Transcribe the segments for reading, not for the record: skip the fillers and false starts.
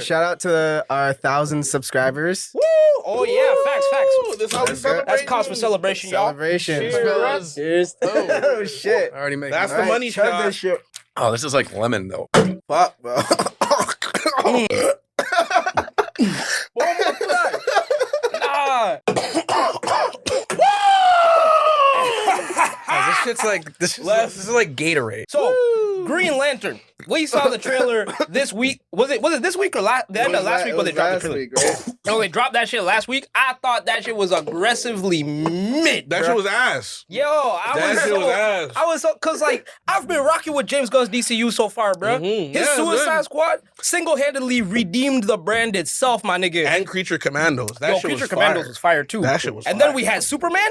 Shout out to our 1,000 subscribers. Woo! Oh yeah, facts. This how we celebrate. That's cause for celebration, y'all. Celebration. Cheers. Cheers. Oh, shit. Already making That's it. the money Chug shot. this shit. Oh, this is like lemon though. Fuck, bro. One more time. Nah. Oh, this shit's like this is like Gatorade. So, Green Lantern. We saw the trailer this week. Was it this week or the end of last week when they dropped the trailer? Right? No, they dropped that shit last week. I thought that shit was aggressively mid. That bruh. shit was ass. Yo, I was so cause like I've been rocking with James Gunn's DCU so far, bro. Mhm. His Yeah, Suicide good. Squad single-handedly redeemed the brand itself, my nigga. And Creature Commandos. That shit Creature was Commandos fire. was fire too. That shit was And fire. then we had Superman.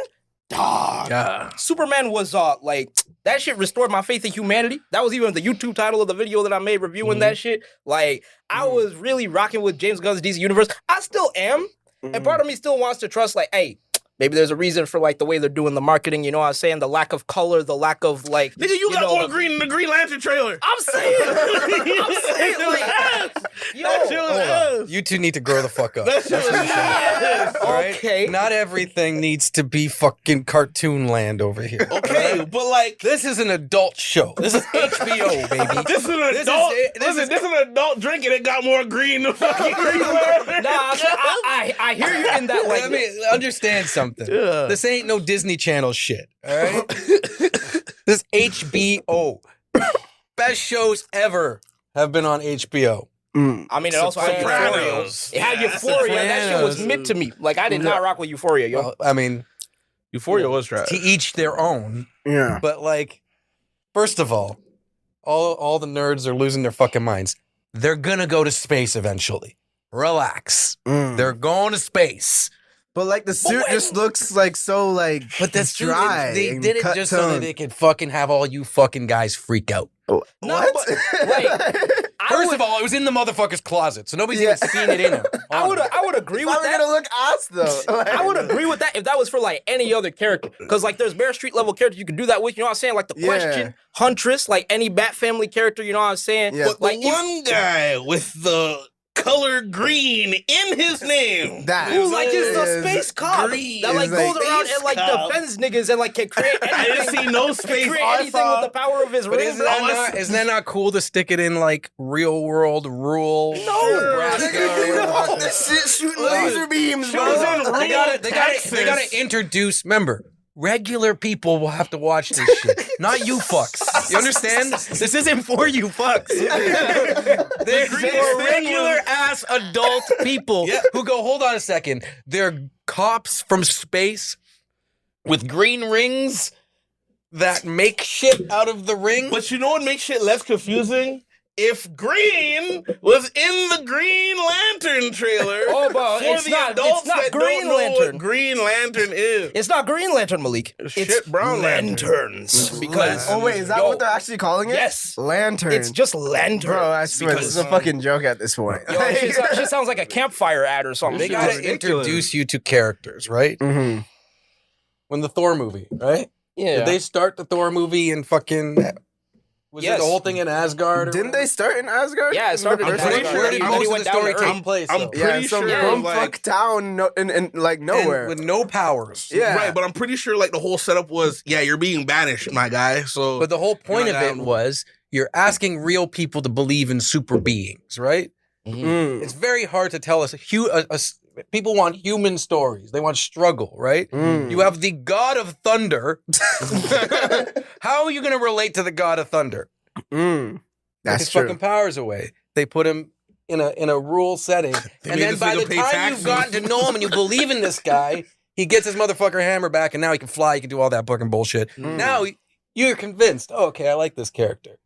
Dog. Yeah. Superman was like that shit restored my faith in humanity. That was even the YouTube title of the video that I made reviewing that shit. Like I was really rocking with James Gunn's DC Universe. I still am. And part of me still wants to trust like, hey, maybe there's a reason for like the way they're doing the marketing, you know what I'm saying? The lack of color, the lack of like Nigga, you got know, more green in the Green Lantern trailer. I'm saying like yo, That shit was ass. You two need to grow the fuck up. That shit was ass. Alright? okay. Not everything needs to be fucking cartoon land over here. Okay, but like This is an adult show. This is HBO, baby. this is an adult. This is an adult drink and it got more green than fucking Green Lantern. Nah, I hear you in that like Let me understand something. Yeah. This ain't no Disney Channel shit. All right. This HBO. Best shows ever have been on HBO. I mean, it also had Euphoria. Sopranos. It had Euphoria. That shit was Sopranos. mid to me. Like, I did not rock with Euphoria, yo. Well, I mean, Euphoria was trash. to each their own. Yeah. But like, first of all the nerds are losing their fucking minds. They're gonna go to space eventually. Relax. They're going to space. But like the suit just looks like so like But that's true. dry. They and did it cut just so that tone. they could fucking have all you fucking guys freak out. What? but, like, First of all, it was in the motherfucker's closet, so nobody's even seen it in him. I would agree with How are we that. gonna look ass though? Like, I would agree with that if that was for like any other character. Because like there's Bear Street level characters you could do that with, you know what I'm saying? Like the Yeah. Question, Huntress, like any Bat Family character, you know what I'm saying? Yeah. But Like the one guy with the color green in his name. That who like is the is space cop green. that like Is goes like around space and like cop. defends niggas and like can create I didn't anything. see no Can space. create I anything with saw- the power of his But ring. isn't that not cool to stick it in like real world rural Nebraska? No, this shit shooting laser beams, She was bro. in They rural gotta Texas. introduce. Remember, regular people will have to watch this shit, not you fucks. You understand? This isn't for you fucks. They're for regular ass adult people who go, hold on a second. They're cops from space with green rings that make shit out of the ring. But you know what makes shit less confusing? If green was in the Green Lantern trailer, Oh, but for it's the not- adults it's not that Green don't know Lantern. what Green Lantern is. It's not Green Lantern, Malik. Shit, It's Brown Lantern. lanterns. Because Oh wait, is that Yo, what they're actually calling it? yes. Lantern. it's just lanterns. bro. I swear this is a fucking joke at this point. Yo, shit sounds like a campfire ad or something. They This gotta is ridiculous. introduce you to characters, right? Mhm. When the Thor movie, right? Yeah. Did they start the Thor movie in fucking? Was Yes. it the whole thing in Asgard? or Didn't whatever? they start in Asgard? Yeah, it started In in the I'm first pretty Asgard. sure Where did And then he most of went the down story to take Earth. place? I'm though? pretty Yeah, some sure, bumfuck like, town in like nowhere. And with no powers. Yeah. right, but I'm pretty sure like the whole setup was, yeah, you're being banished, my guy. So, But the whole point You're of not it down. was you're asking real people to believe in super beings, right? Mm. It's very hard to tell us. People want human stories. They want struggle, right? Mm. You have the God of Thunder. How are you going to relate to the God of Thunder? Mm. Took That's his true. fucking powers away. They put him in a rural setting, They and made then this by nigga the pay time taxes. you've gotten to know him and you believe in this guy, he gets his motherfucker hammer back, and now he can fly. He can do all that fucking bullshit. Mm. Now you're convinced. Oh, okay, I like this character.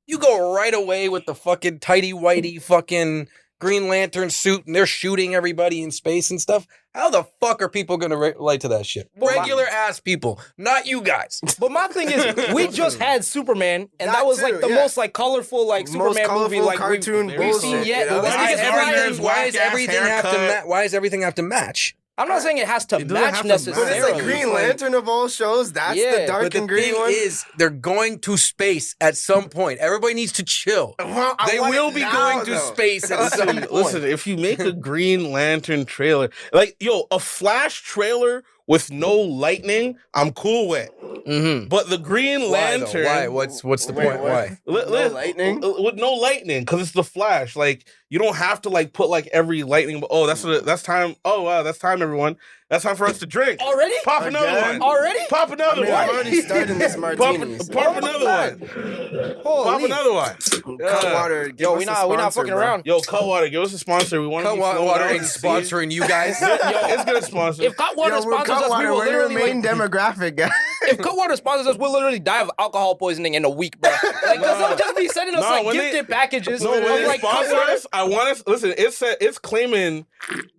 You go right away with the fucking tighty whitey fucking Green Lantern suit, and they're shooting everybody in space and stuff. How the fuck are people gonna relate to that shit? Regular ass people, not you guys. But my thing is, we just had Superman, and that, That was too, like the yeah. most like colorful like Most Superman colorful movie like cartoon we've bullshit, seen yet. you know? Why Why is is everything- everything- Why does everything have to haircut. why does everything have to match? I'm not saying it has to It doesn't match have to necessarily. But it's like It's Green like- Lantern of all shows. That's Yeah, the dark But the and green thing one. is, they're going to space at some point. Everybody needs to chill. Well, I They want will it be now, going to though. space at some point. Listen, if you make a Green Lantern trailer, like a Flash trailer with no lightning, I'm cool with. Mm-hmm. But the Green Why, though? Lantern, Why? What's the Wait, point? what? Why? No lightning? with no lightning, because it's the Flash. Like you don't have to like put like every lightning. Oh, that's time. Oh wow, that's time, everyone. That's time for us to drink. Already? Pop another Again? one. Already? Pop I another mean, one. I'm already starting this Pop, martinis. pop another one. Pop Holy. another one. Cutwater. give Yo, us we a not sponsor, fucking bro. around. Yo, Cutwater, give us a sponsor. We want to be Cutwater flowing out ain't and see. sponsoring you guys. Yo, it's gonna sponsor. If Cutwater Yo, we're sponsors us, we Cutwater. will We're the literally main like, demographic, guys. if Cutwater sponsors us, we'll literally die of alcohol poisoning in a week, bro. Like, cause they'll just be sending us No, like when gifted they- packages No, when of they like sponsor Cutwater. us, I want to listen. It's claiming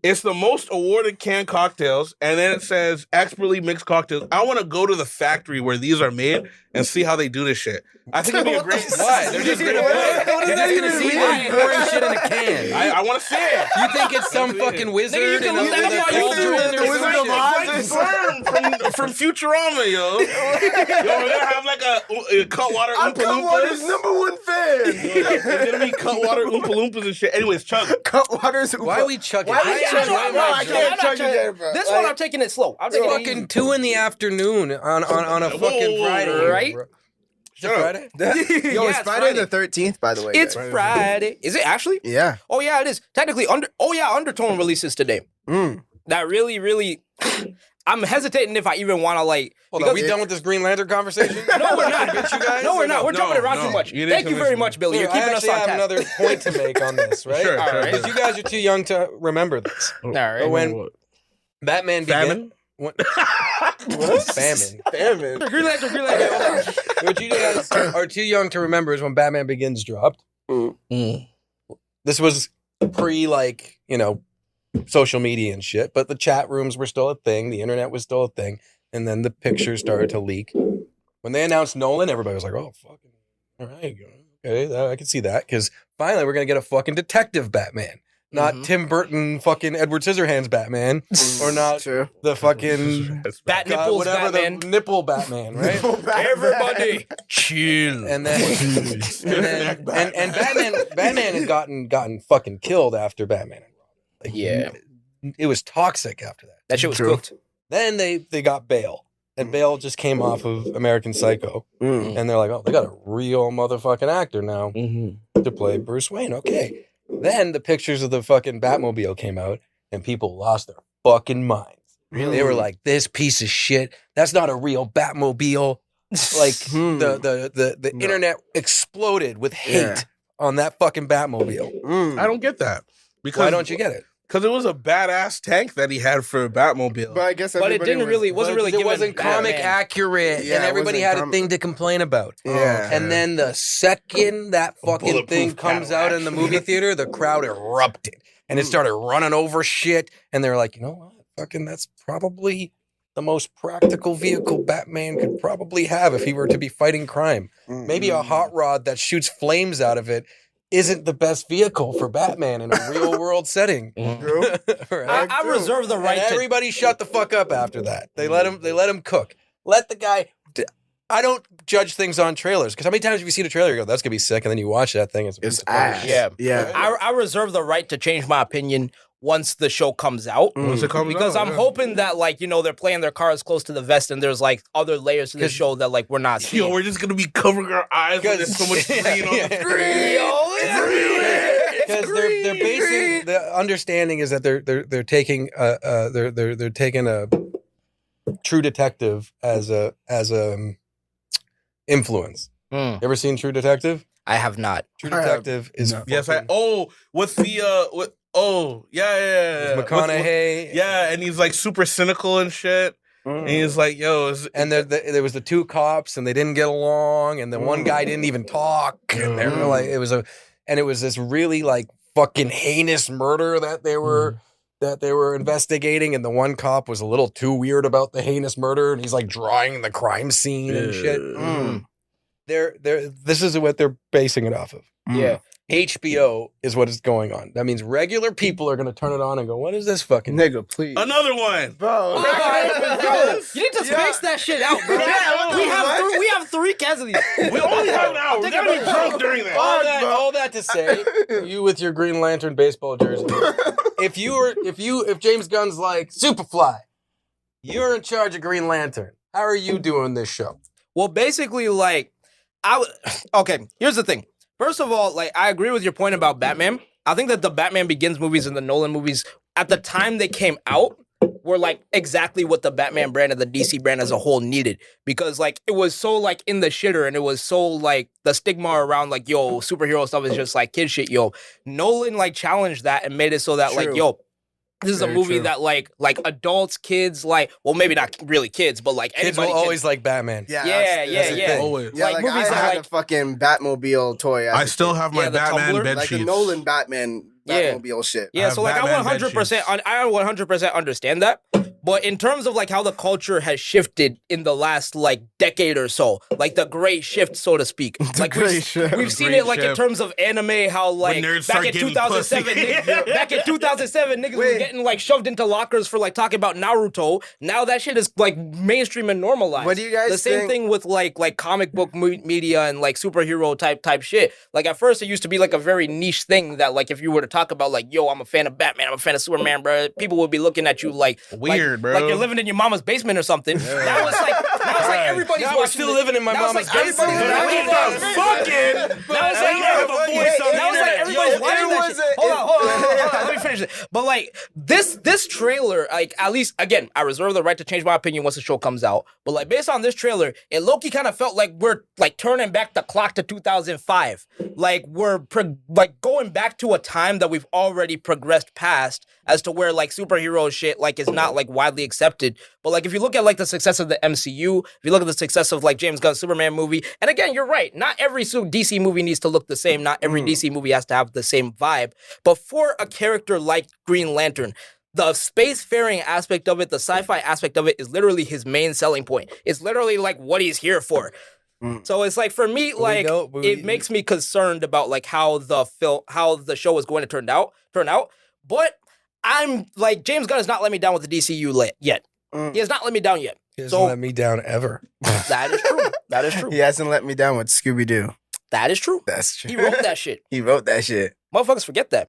it's the most awarded canned cocktails, and then it says expertly mixed cocktails. I want to go to the factory where these are made and see how they do this shit. I think it'd be a great. Why? They're just gonna see them pouring shit in a can. I want to see it. You think it's some fucking wizard Nigga, you can in a, look that with up a on cauldron YouTube. or The some Wizard shit? of Oz. It's like from Futurama, yo. Yo, we're gonna have like a Cutwater I'm Oompa Cutwater's Loompas. number one fan. It's gonna be Cutwater Oompa Loompas and shit. Anyways, Chug. Cutwater's. Why are we chugging? Why I we enjoy chugging? my Bro, I drink. can't chug chugging. it, bro. This Like- one I'm taking it slow. I'm It's taking it fucking easy. 2 PM on a fucking Whoa, Friday, right? bro. Is it Shut up. Friday? Yo, Yeah, it's it's Friday Friday. the 13th, by the way. It's guys. Friday. Is it actually? Yeah. Oh yeah, it is. Technically, Undertone releases today. Mm. That really. I'm hesitating if I even want to like. Hold on, because- we done with this Green Lantern conversation? No, we're not. Convince you guys? No, we're Or not. We're No, jumping around no. too much. You didn't Thank you very convince me. much, Billy. You're I keeping us actually on have task. another point to make on this, right? Sure, All right. Because you guys are too young to remember this. All right. But when Batman began... What? Famine. Famine. Green Lantern, Green Lantern. What you guys are too young to remember is when Batman Begins dropped. This was pre, like, social media and shit, but the chat rooms were still a thing. The internet was still a thing. And then the pictures started to leak. When they announced Nolan, everybody was like, oh, fucking, all right, okay, I can see that. Because finally, we're going to get a fucking detective Batman. Not Tim Burton fucking Edward Scissorhands Batman. Or not True. the fucking... Bat nipples, whatever Batman. the nipple Batman, right? Everybody, chill. And then, and Batman has gotten fucking killed after Batman. Like, Yeah. it was toxic after that. That shit was True. cooked. Then they got Bale, and Bale just came off of American Psycho, Mm. and they're like, oh, they got a real motherfucking actor now to play Bruce Wayne. Okay. Then the pictures of the fucking Batmobile came out, and people lost their fucking minds. They were like, this piece of shit. That's not a real Batmobile. Like the No. internet exploded with hate Yeah. on that fucking Batmobile. Mm. I don't get that. Because, Why don't you get it? Because it was a badass tank that he had for a Batmobile. But I guess But it everybody didn't really wasn't really it giving wasn't comic Batman. accurate, Yeah, and it everybody wasn't had a thing to complain about. Yeah. And then the second that fucking bulletproof thing comes out in the movie theater, the crowd erupted and it started running over shit. And they're like, you know what? Fucking that's probably the most practical vehicle Batman could probably have if he were to be fighting crime. Maybe a hot rod that shoots flames out of it isn't the best vehicle for Batman in a real world setting. True. Right? I reserve the right And to. everybody shut the fuck up after that. They let him cook. Let the guy. I don't judge things on trailers because how many times have you seen a trailer? You go, that's gonna be sick, and then you watch that thing. It's It's ass. ass. Yeah. Yeah. I reserve the right to change my opinion once the show comes out. Once it comes Because out, I'm yeah. hoping that, like, they're playing their cards close to the vest and there's, like, other layers to the show that, like, we're not seeing. Yo, we're just gonna be covering our eyes when there's so much green on the screen. Because they're basing the understanding is that they're taking they're taking a True Detective as a influence. Mm. You ever seen True Detective? I have not. True I have. Detective is Yes, fucking- what's the what? Oh, yeah. McConaughey. Yeah, and he's like super cynical and shit. And he's like, yo, And there was the two cops, and they didn't get along, and the one guy didn't even talk, and they were like, it was this really like fucking heinous murder that they were investigating, and the one cop was a little too weird about the heinous murder, and he's like drawing the crime scene and shit. Mm. This is what they're basing it off of. Yeah. HBO is what is going on. That means regular people are going to turn it on and go, what is this fucking Nigga, please. Another one. Bro. You need to space that shit out, bro. Yeah, we have 3 cans of these. We only have an hour. We gotta be drunk during that. all that to say, you with your Green Lantern baseball jersey, if James Gunn's like Superfly, you're in charge of Green Lantern. How are you doing this show? Well, basically, like, okay, here's the thing. First of all, like, I agree with your point about Batman. I think that the Batman Begins movies and the Nolan movies, at the time they came out, were, like, exactly what the Batman brand and the DC brand as a whole needed. Because, like, it was so, like, in the shitter, and it was so, like, the stigma around, like, yo, superhero stuff is just, like, kid shit, yo. Nolan, like, challenged that and made it so that, like, True. yo, this is a Very movie true. that, like, adults, kids, like, well, maybe not really kids, but, like, Kids will anybody can- always like Batman. Yeah, that's yeah, the yeah. thing. Always. Yeah, Like, like, movies I that, had like- a fucking Batmobile toy. I still have my Yeah, the Batman tumbler, bed like the sheets. Nolan Batman Yeah. Batmobile shit. Yeah, I so like have I Batman 100%, bedsheets. I 100% understand that. But in terms of like how the culture has shifted in the last like decade or so, like the great shift, so to speak. Like great shift. we've seen Great it like in shift. terms of anime, how like nerds back start in getting 2007, pussy. back in 2007, niggas was Wait. getting like shoved into lockers for like talking about Naruto. Now that shit is like mainstream and normalized. What do you guys The same think- thing with like comic book media and like superhero type shit. Like at first it used to be like a very niche thing that like if you were to talk about like, yo, I'm a fan of Batman, I'm a fan of Superman, bro, people would be looking at you like Weird, bro. like you're living in your mama's basement or something. Now it's like everybody's Now we're watching still it. living in my Now it's mama's like everybody's basement. watching But I it. was fucking. Now it's like I have a voice on the now it's like internet. everybody's Yo, watching it that was shit. a- Hold on. Let me finish it. But like this trailer, like at least again, I reserve the right to change my opinion once the show comes out. But like based on this trailer, it low-key kind of felt like we're like turning back the clock to 2005. Like we're like going back to a time that we've already progressed past as to where like superhero shit like is not like widely accepted. But like if you look at like the success of the MCU, if you look at the success of like James Gunn's Superman movie, and again, you're right, not every DC movie needs to look the same, not every DC movie has to have the same vibe. But for a character like Green Lantern, the spacefaring aspect of it, the sci-fi aspect of it is literally his main selling point. It's literally like what he's here for. So it's like for me, like it makes me concerned about like how the show is going to turn out. But I'm like James Gunn has not let me down with the DCU yet. He has not let me down yet. He doesn't let me down ever. That is true. That is true. He hasn't let me down with Scooby Doo. That is true. That's true. He wrote that shit. He wrote that shit. Motherfuckers forget that.